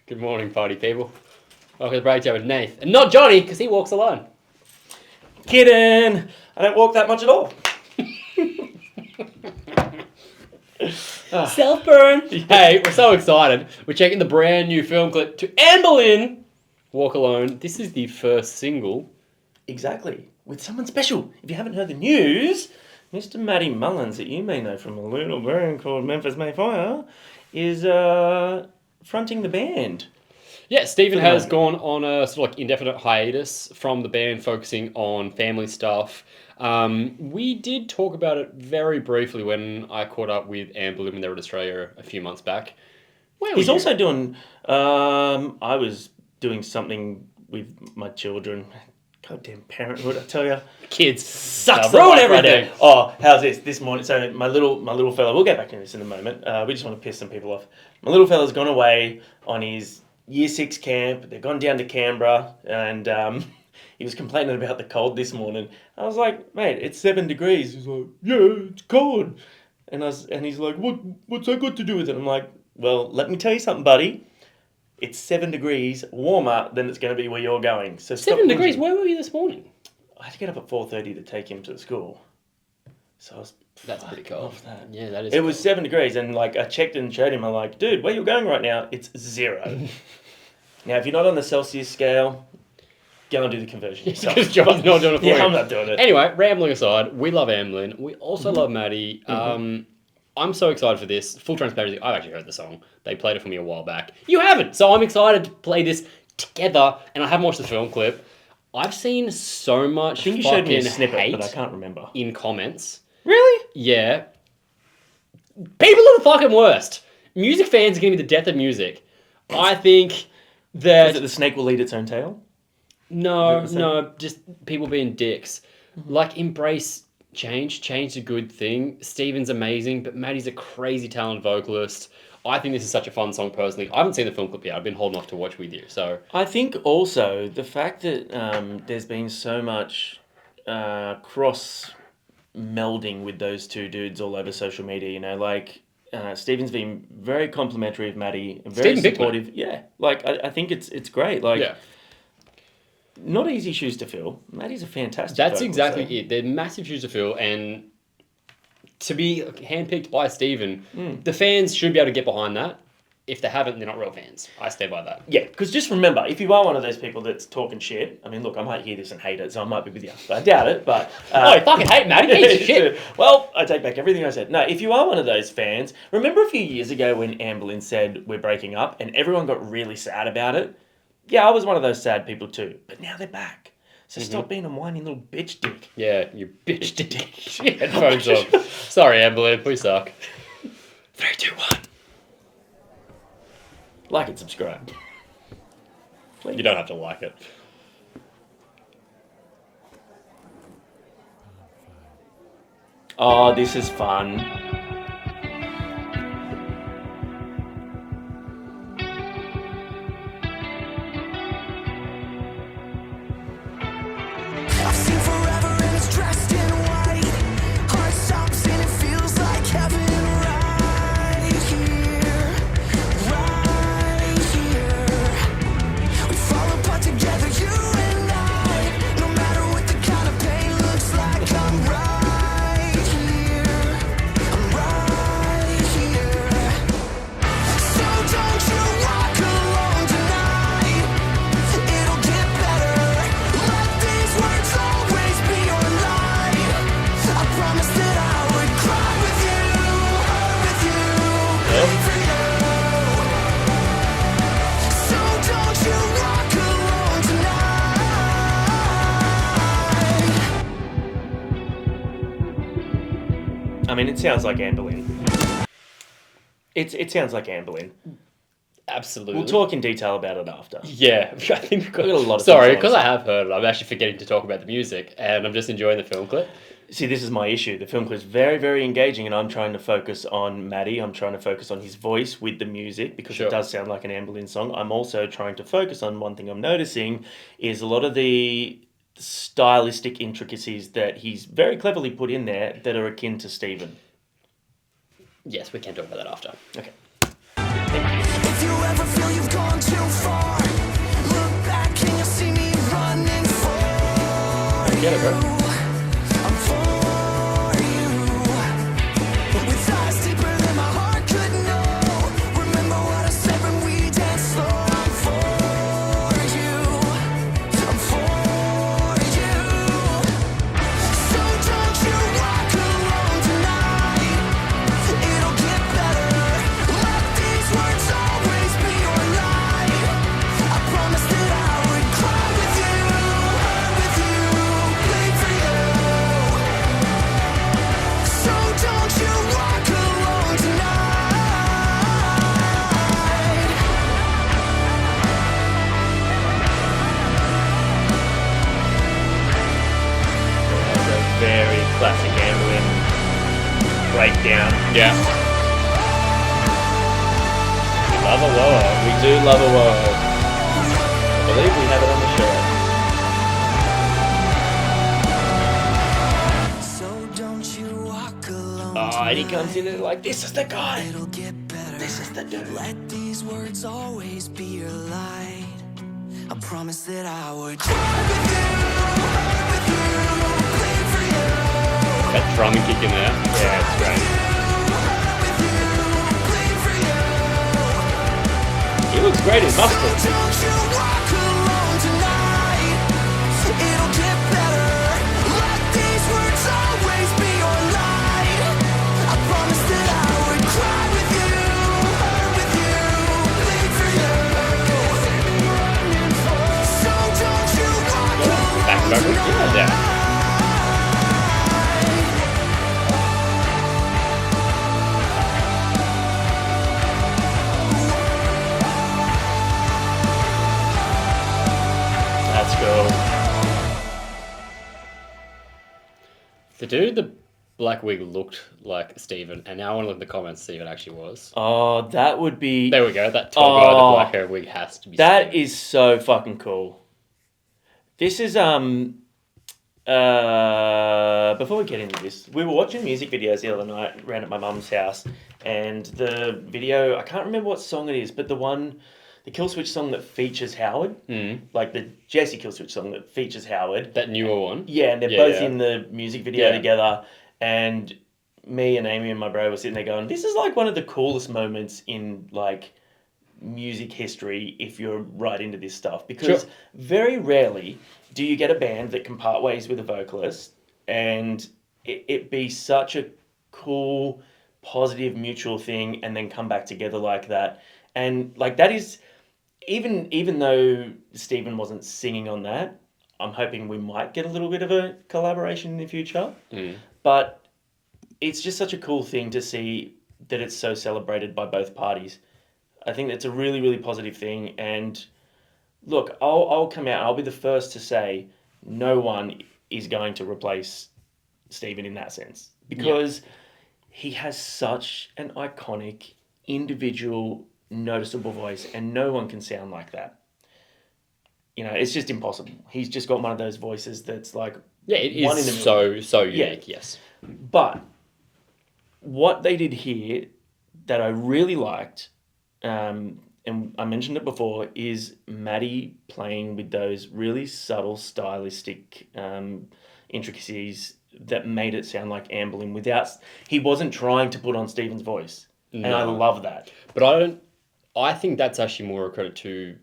Good morning, party people. Welcome to the breakdown with Nath. And not Johnny, because he walks alone. Kidding! I don't walk that much at all. Self-burn! Hey, we're so excited. We're checking the brand new film clip to Anberlin, Walk Alone. This is the first single. Exactly. With someone special. If you haven't heard the news, Mr. Matty Mullins, that you may know from a little band called Memphis Mayfire, is fronting the band. Yeah, Stephen has gone on a sort of like indefinite hiatus from the band, focusing on family stuff. We did talk about it very briefly when I caught up with Anberlin when they were in Australia a few months back. He's also doing... I was doing something with my children. Goddamn parenthood, I tell you. Kids Sucks. ruin everything. Oh, how's this? This morning, so my little fella, we'll get back into this in a moment. We just want to piss some people off. My little fella's gone away on his Year 6 camp. They've gone down to Canberra, and he was complaining about the cold this morning. I was like, mate, it's 7 degrees. He's like, yeah, it's cold. And he's like, what's that got to do with it? I'm like, well, let me tell you something, buddy. It's 7 degrees warmer than it's going to be where you're going. So 7 degrees? Where were you this morning? I had to get up at 4:30 to take him to the school. So I was... That's pretty cold. That. Yeah, that is It cold. was 7 degrees, and like I checked and showed him. I'm like, dude, where you're going right now, it's 0. Now, if you're not on the Celsius scale, go and do the conversion yourself. Because John's not doing it for you. Yeah, I'm not doing it. Anyway, rambling aside, we love Anberlin. We also love Maddie. I'm so excited for this. Full transparency, I've actually heard the song. They played it for me a while back. You haven't, so I'm excited to play this together, and I haven't watched the film clip. I've seen so much I think you showed me a fucking snippet, hate but I can't remember. in comments. Really? Yeah. People are the fucking worst. Music fans are going to be the death of music. I think that... Is it the snake will eat its own tail? No, just people being dicks. Like, embrace change. Change is a good thing. Steven's amazing, but Maddie's a crazy talented vocalist. I think this is such a fun song, personally. I haven't seen the film clip yet. I've been holding off to watch with you, so... I think also the fact that there's been so much cross-melding with those two dudes all over social media, you know, like... Stephen's been very complimentary of Maddie, and very supportive. Yeah, like I think it's great. Like, Yeah. Not easy shoes to fill. Maddie's a fantastic. That's vocal, exactly so. it. They're massive shoes to fill, and to be handpicked by Stephen, the fans should be able to get behind that. If they haven't, they're not real fans. I stay by that. Yeah, because just remember, if you are one of those people that's talking shit, I mean, look, I might hear this and hate it, so I might be with you, but I doubt it. But Oh, you fucking hate Maddie? He's shit. Well, I take back everything I said. No, if you are one of those fans, remember a few years ago when Anberlin said we're breaking up, and everyone got really sad about it. Yeah, I was one of those sad people too, but now they're back. So stop being a whiny little bitch dick. Yeah, you bitch dick. Headphones off. Sorry, Anberlin, we suck. 3, 2, 1. Like and subscribe. Please. You don't have to like it. Oh, this is fun. I've seen forever and it's dressed in white. Heart stops and it feels like heaven right here. Right here. We fall apart together, you and I. No matter what the kind of pain looks like, I'm right here. I'm right here. So don't you walk alone tonight. It'll get better. Let these words always be your light. I promised that I would cry with you, pray for you. So don't you walk alone tonight. I mean, it sounds like Anberlin. It sounds like Anberlin. Absolutely. We'll talk in detail about it after. Yeah, I think we've got We've got a lot of Sorry, things because on. I have heard it, I'm actually forgetting to talk about the music, and I'm just enjoying the film clip. See, this is my issue. The film clip is very, very engaging, and I'm trying to focus on Maddie. I'm trying to focus on his voice with the music, because Sure. it does sound like an Anberlin song. I'm also trying to focus on one thing I'm noticing is a lot of the stylistic intricacies that he's very cleverly put in there that are akin to Stephen. Yes, we can talk about that after. Okay. If you ever feel you've gone too I'm for you. With eyes deeper than my heart could know. Remember what I said when we danced slow. I'm for you. I'm for you. So don't you walk alone tonight. It'll get better. Let these words always be your light. I promised that I would cry with you, hurt with you, bleed for you. So don't you walk alone tonight. That's a very classic Anberlin breakdown. Yeah. We love a whoa. We do love a whoa. I believe we have it on the show. So don't you walk alone Oh, and he comes in and like, this is the guy. It'll get better. This is the dude. Let these words always be your light. I promise that I would cry with you, hurt with you, bleed for you. That drumming kick in there. Yeah, it's great. Hurt with you, bleed for you. He looks great in So Muscle. don't you walk alone tonight. It'll get better. Let these words always be your light. I promise that I would cry with you, hurt with you, bleed for you. So don't you walk alone Back vocals? tonight. Yeah. That's cool. The dude with the black wig looked like Steven, and now I want to look at the comments to see if it actually was. Oh, that would be... There we go. That tall guy with the Oh. black hair wig has to be That Steven. is so fucking cool. This is before we get into this, we were watching music videos the other night around at my mum's house, and the video, I can't remember what song it is, but the Killswitch song that features Howard, like the Jesse Killswitch song that features Howard. That newer one. Yeah, and they're Yeah, both yeah. in the music video Yeah. together, and me and Amy and my bro were sitting there going, this is like one of the coolest moments in like music history if you're right into this stuff, because Sure. very rarely do you get a band that can part ways with a vocalist and it be such a cool, positive, mutual thing and then come back together like that. And like that is, even though Stephen wasn't singing on that, I'm hoping we might get a little bit of a collaboration in the future. But it's just such a cool thing to see that it's so celebrated by both parties. I think that's a really, really positive thing. And look, I'll come out and I'll be the first to say no one is going to replace Stephen in that sense, because he has such an iconic, individual, noticeable voice, and no one can sound like that. You know, it's just impossible. He's just got one of those voices that's like Yeah, it one in a is million. so unique, yes. But what they did here that I really liked, and I mentioned it before, is Maddie playing with those really subtle stylistic intricacies that made it sound like Anberlin without... He wasn't trying to put on Stephen's voice. And I No. love that. But I think that's actually more a credit to...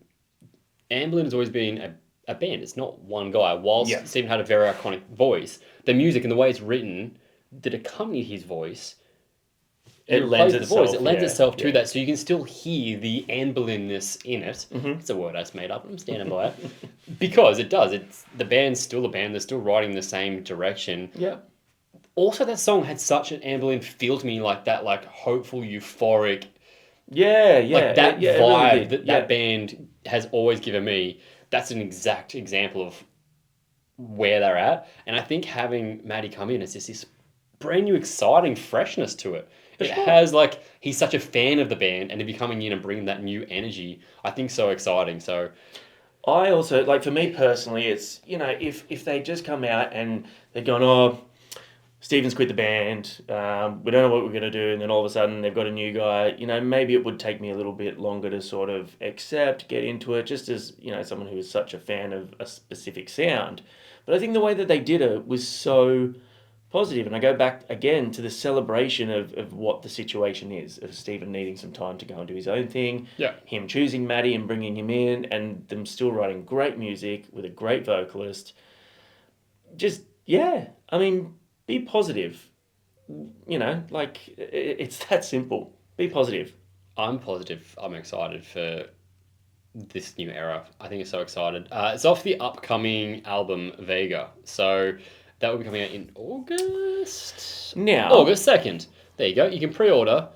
Anberlin has always been a band. It's not one guy. Whilst Yeah. Stephen had a very iconic voice, the music and the way it's written that accompanied his voice... It lends replaces the voice. itself, It lends yeah, itself to yeah. that, so you can still hear the Anberlin-ness in it. It's a word I just made up. I'm standing by it because it does. It's the band's still a band. They're still riding the same direction. Yeah. Also, that song had such an Anberlin feel to me, like that, like hopeful, euphoric, Yeah, yeah. like that it really vibe did. that band has always given me. That's an exact example of where they're at. And I think having Maddie come in is just this brand new, exciting freshness to it. It has like, he's such a fan of the band, and to be coming in and bringing that new energy, I think so exciting. So I also, like for me personally, it's, you know, if they just come out and they're going, oh, Stephen's quit the band. We don't know what we're going to do. And then all of a sudden they've got a new guy. Maybe it would take me a little bit longer to sort of accept, get into it, just as, someone who is such a fan of a specific sound. But I think the way that they did it was so positive. And I go back again to the celebration of what the situation is, of Stephen needing some time to go and do his own thing. Yeah. Him choosing Maddie and bringing him in, and them still writing great music with a great vocalist. Just, yeah. I mean, be positive. It's that simple. Be positive. I'm positive. I'm excited for this new era. I think it's so excited. It's off the upcoming album Vega. So that will be coming out in August. Now, August 2nd. There you go. You can pre-order.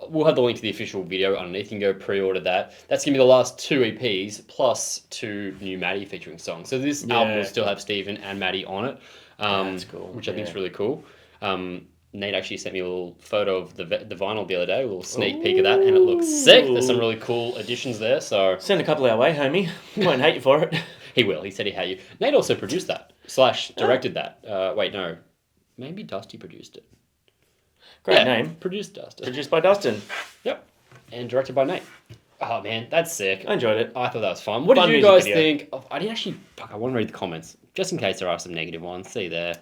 We'll have the link to the official video underneath. You can go pre-order that. That's going to be the last 2 EPs plus 2 new Maddie featuring songs. So this album will still have Stephen and Maddie on it. That's cool. Which I think is really cool. Nate actually sent me a little photo of the vinyl the other day, a little sneak peek of that, and it looks sick. There's some really cool additions there. So send a couple our way, homie. He won't hate you for it. He will. He said he'd hate you. Nate also produced that / directed that. Wait, no. Maybe Dusty produced it. Great name. Produced Dustin. Produced by Dustin. Yep. And directed by Nate. Oh, man. That's sick. I enjoyed it. I thought that was fun. What Fun did you music guys video. think? I didn't actually... Fuck, I want to read the comments. Just in case there are some negative ones. See there.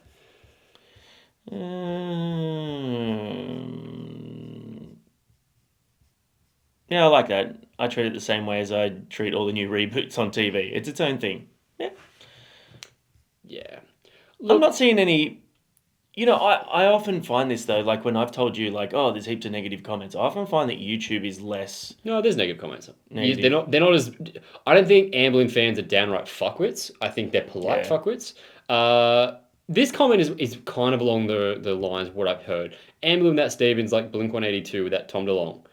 Yeah, I like that. I treat it the same way as I treat all the new reboots on TV. It's its own thing. Yeah. Yeah. I'm not seeing any... I often find this, though, like when I've told you, like, oh, there's heaps of negative comments. I often find that YouTube is less... No, there's negative comments. Negative. They're not as... I don't think Anberlin fans are downright fuckwits. I think they're polite Yeah. fuckwits. This comment is kind of along the lines of what I've heard. Anberlin, that Stevens, like Blink-182 with that Tom DeLonge.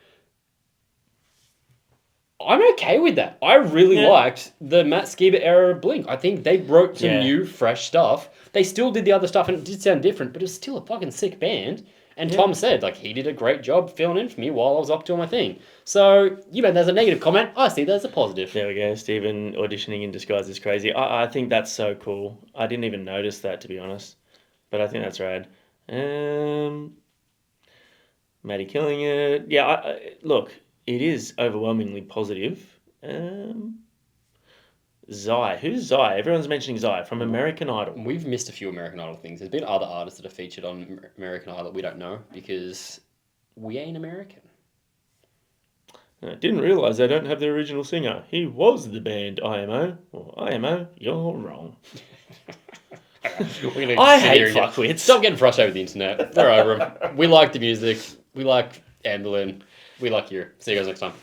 I'm okay with that. I really liked the Matt Skiba era of Blink. I think they wrote some new, fresh stuff. They still did the other stuff, and it did sound different, but it was still a fucking sick band. And Tom said, like, he did a great job filling in for me while I was up doing my thing. So, there's a negative comment. I see that as a positive. There we go. Stephen auditioning in disguise is crazy. I think that's so cool. I didn't even notice that, to be honest. But I think that's rad. Maddie killing it. Yeah, look, it is overwhelmingly positive. Zai. Who's Zai? Everyone's mentioning Zai from American Idol. We've missed a few American Idol things. There's been other artists that are featured on American Idol that we don't know because we ain't American. I didn't realise they don't have the original singer. He was the band IMO. Or IMO, you're wrong. I hate fuckwits. Stop getting frustrated with the internet. We're over them. We like the music. We like Anberlin. We like you. See you guys next time.